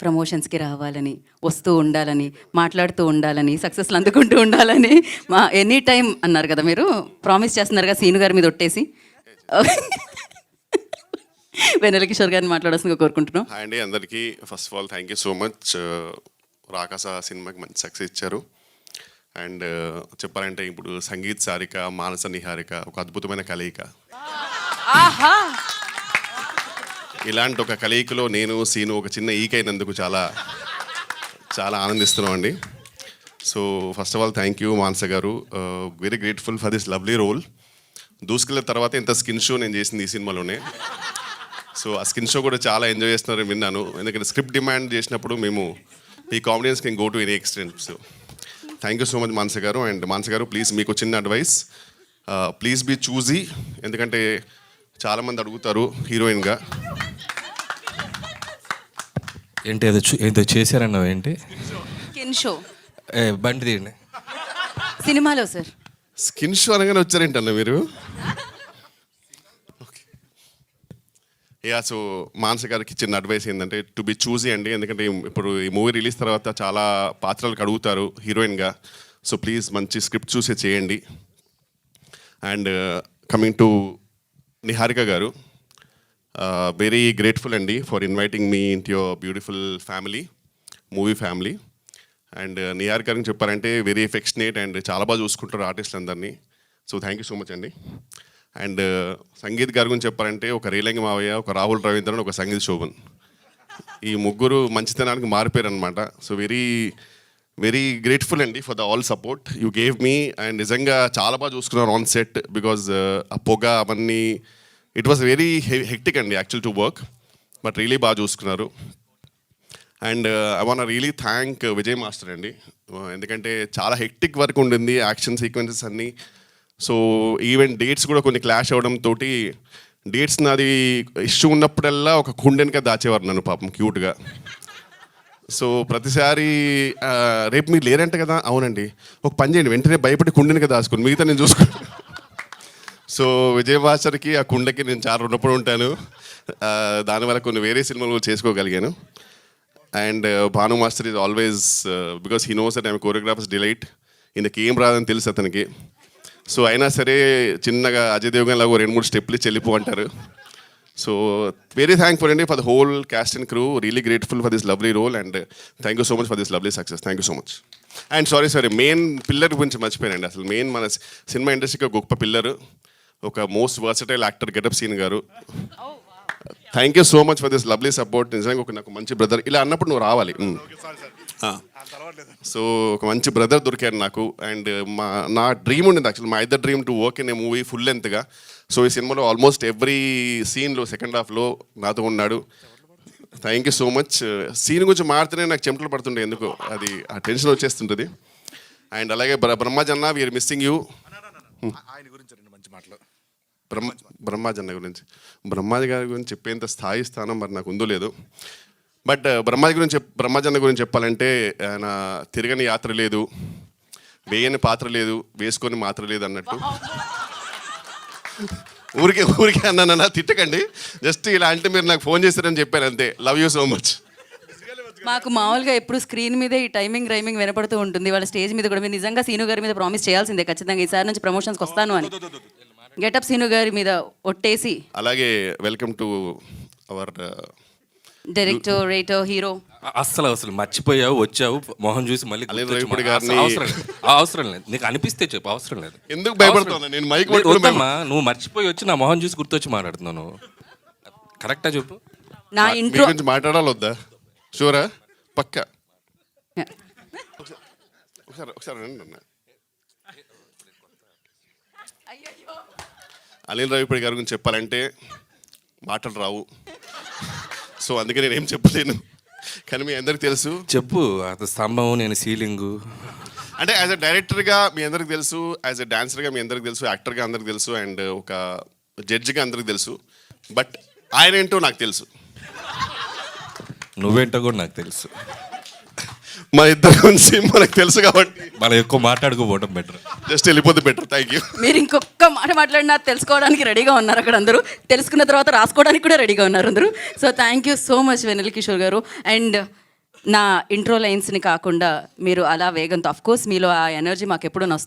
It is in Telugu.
ప్రమోషన్స్కి రావాలని, వస్తూ ఉండాలని, మాట్లాడుతూ ఉండాలని, సక్సెస్లు అందుకుంటూ ఉండాలని మా ఎనీ టైం అన్నారు కదా మీరు, ప్రామిస్ చేస్తున్నారుగా సీను గారి మీద ఒట్టేసి. వెన్నెల కిషోర్ గారిని మాట్లాడాల్సిందిగా కోరుకుంటున్నాం. హాయ్ అండి అందరికీ. First of all thank you so much. Rakasa సినిమాకి మంచి సక్సెస్ ఇచ్చారు. అండ్ చెప్పాలంటే ఇప్పుడు సంగీత్ సారిక, మానస నిహారిక ఒక అద్భుతమైన కలయిక. ఇలాంటి ఒక కలయికలో నేను సీను ఒక చిన్న ఈకైనందుకు చాలా చాలా ఆనందిస్తున్నాం అండి. So first of all thank you Manasa గారు. Very grateful for this lovely role. దూసుకెళ్ళిన తర్వాత ఇంత స్కిన్ షో నేను చేసింది ఈ సినిమాలోనే. సో ఆ స్కిన్ షో కూడా చాలా ఎంజాయ్ చేస్తున్నారని విన్నాను. ఎందుకంటే స్క్రిప్ట్ డిమాండ్ చేసినప్పుడు మేము ఈ comedians can go to any extent. So thank you so much Manasa గారు. అండ్ మానస గారు ప్లీజ్ మీకు చిన్న అడ్వైస్, ప్లీజ్ బీ చూజీ. ఎందుకంటే చాలామంది అడుగుతారు హీరోయిన్గా. ఏంటి అది ఏదో చేశారన్నావు ఏంటి? స్కిన్ షో బండి తీయండి. సినిమాలో సార్ స్కిన్ షో అనగానే వచ్చారేంటన్న మీరు? Okay yeah. సో మానస గారికి చిన్న అడ్వైస్ ఏంటంటే టు బి చూజీ అండి. ఎందుకంటే ఇప్పుడు ఈ మూవీ రిలీజ్ తర్వాత చాలా పాత్రలకు అడుగుతారు హీరోయిన్గా. సో ప్లీజ్ మంచి స్క్రిప్ట్ చూసే చేయండి. అండ్ కమింగ్ టు నిహారిక గారు, వెరీ గ్రేట్ఫుల్ అండి for inviting me into your beautiful family, movie family. And Niharika గారికి చెప్పారంటే వెరీ ఎఫెక్షనేట్ అండ్ చాలా బాగా చూసుకుంటారు ఆర్టిస్టులు అందరినీ. So thank you so much అండి. అండ్ సంగీత్ గారి గురించి చెప్పారంటే ఒక రేలంగి మావయ్య, ఒక రాహుల్ రవీంద్రన్, ఒక సంగీత్ శోభన్, ఈ ముగ్గురు మంచితనానికి మారిపోయారు అనమాట. సో వెరీ వెరీ గ్రేట్ఫుల్ అండి for the all support you gave me. And నిజంగా చాలా బాగా చూసుకున్నారు ఆన్ సెట్. బికాజ్ ఆ పొగ అవన్నీ ఇట్ వాస్ వెరీ హెక్టిక్ అండి actual to work, but really బాగా చూసుకున్నారు. And I want really thank Vijay master అండి. ఎందుకంటే చాలా హెక్టిక్ వర్క్ ఉండింది, యాక్షన్ సీక్వెన్సెస్ అన్నీ. సో ఈవెన్ డేట్స్ కూడా కొన్ని క్లాష్ అవ్వడంతో డేట్స్ నాది ఇష్యూ ఉన్నప్పుడల్లా ఒక కుండెనక దాచేవారు నన్ను పాపం క్యూట్గా. సో ప్రతిసారి రేపు మీరు లేరంట కదా, అవునండి ఒక పని చేయండి వెంటనే భయపడి కుండెనక దాచుకోండి, మిగతా నేను చూసుకుంటాను. సో విజయ్ మాస్టర్కి ఆ కుండకి నేను చాలా రుణపడి ఉంటాను. దానివల్ల కొన్ని వేరే సినిమాలు చేసుకోగలిగాను. And Bhanu master is always because he knows that I'm choreographers delight. ఈయనకి ఏం రాదని తెలుసు అతనికి. సో అయినా సరే చిన్నగా అజయ్ దేవగన్ లాగా 2-3 స్టెప్లు ఇచ్చి వెళ్ళిపో అంటారు. సో వెరీ థ్యాంక్ఫుల్ అండి for the whole cast and crew. Really grateful for this lovely role and thank you so much for this lovely success. Thank you so much. And sorry main pillar గురించి మర్చిపోయానండి. అసలు మెయిన్ మన సినిమా ఇండస్ట్రీకి గొప్ప పిల్లరు, ఒక most versatile actor Getup Seenu గారు. Thank you so much for this lovely support. నిజంగా ఒక నాకు మంచి బ్రదర్, ఇలా అన్నప్పుడు నువ్వు రావాలి. సో ఒక మంచి బ్రదర్ దొరికారు నాకు. అండ్ నా డ్రీమ్ ఉండింది యాక్చువల్, మా ఇద్దరు dream to work in a movie full లెంత్గా. సో ఈ సినిమాలో ఆల్మోస్ట్ ఎవ్రీ సీన్లో సెకండ్ హాఫ్లో నాతో ఉన్నాడు. Thank you so much. Scene గురించి మాడితేనే నాకు చెమటలు పడుతుండే, ఎందుకు అది ఆ టెన్షన్ వచ్చేస్తుంటుంది. అండ్ అలాగే బ్రహ్మాజన్న వీఆర్ మిస్సింగ్ యూ. బ్రహ్మాజన్న గురించి బ్రహ్మాజీ గారి గురించి చెప్పేంత స్థాయి స్థానం మరి నాకు ఉందో లేదు. బట్ బ్రహ్మాజన్న గురించి చెప్పాలంటే ఆయన తిరగని యాత్ర లేదు, వేయని పాత్ర లేదు, వేసుకొని మాత్ర లేదు అన్నట్టు. ఊరికే అన్నానన్నా తిట్టకండి, జస్ట్ ఇలా అంటే మీరు నాకు ఫోన్ చేస్తారని చెప్పాను అంతే. Love you so much. మాకు మామూలుగా ఎప్పుడు స్క్రీన్ మీదే ఈ టైమింగ్ రైమింగ్ వినపడుతూ ఉంటుంది, వాళ్ళ స్టేజ్ మీద కూడా. మీరు నిజంగా సీను గారి మీద ప్రామిస్ చేయాల్సిందే ఖచ్చితంగా, ఈసారి నుంచి ప్రమోషన్స్కి వస్తాను అని. గెటప్ సీను గారి మీద ఒట్టేసి. అలాగే welcome to our director, writer, hero. అసలు మర్చిపోయావు, వచ్చావు, మొహం చూసి మళ్ళీ అవసరం లేదు. నీకు అనిపిస్తే చెప్పు, అవసరం లేదు. ఎందుకు భయపడుతున్నా నేను? మైక్ వద్దమ్మా, నువ్వు మర్చిపోయి వచ్చి నా మొహం చూసి గుర్తొచ్చి మాట్లాడుతున్నాను. కరెక్టా చెప్పు. నా ఇంట్రో గురించి మాట్లాడాలి వద్దా? షూరా? పక్కా. ఒకసారి రండి అన్న. అనిల్ రావిపూడి గారి గురించి చెప్పాలంటే మాటలు రావు. సో అందుకే నేను ఏం చెప్పలేను, కానీ మీ అందరికి తెలుసు. చెప్పు. అది స్తంభం, నేను సీలింగు. అంటే యాజ్ అ డైరెక్టర్గా మీ అందరికి తెలుసు, యాజ్ అ డాన్సర్గా మీ అందరికి తెలుసు, యాక్టర్గా అందరికి తెలుసు, అండ్ ఒక జడ్జిగా అందరికి తెలుసు. బట్ ఆయన ఏంటో నాకు తెలుసు, నువ్వేంటో కూడా నాకు తెలుసు. మన ఇద్దరు గురించి మనకు తెలుసు కాబట్టి మనం ఎక్కువ మాట్లాడుకోపోవడం బెటర్, జస్ట్ వెళ్ళిపోతే బెటర్. Thank you. మీరు ఇంకొక మాట మాట్లాడినా తెలుసుకోవడానికి రెడీగా ఉన్నారు అక్కడ అందరూ, తెలుసుకున్న తర్వాత రాసుకోవడానికి కూడా రెడీగా ఉన్నారు అందరూ. So thank you so much Vennela Kishore గారు. అండ్ నా ఇంట్రో లైన్స్ని కాకుండా మీరు అలా వేగంతో అఫ్ కోర్స్ మీలో ఆ ఎనర్జీ మాకు ఎప్పుడు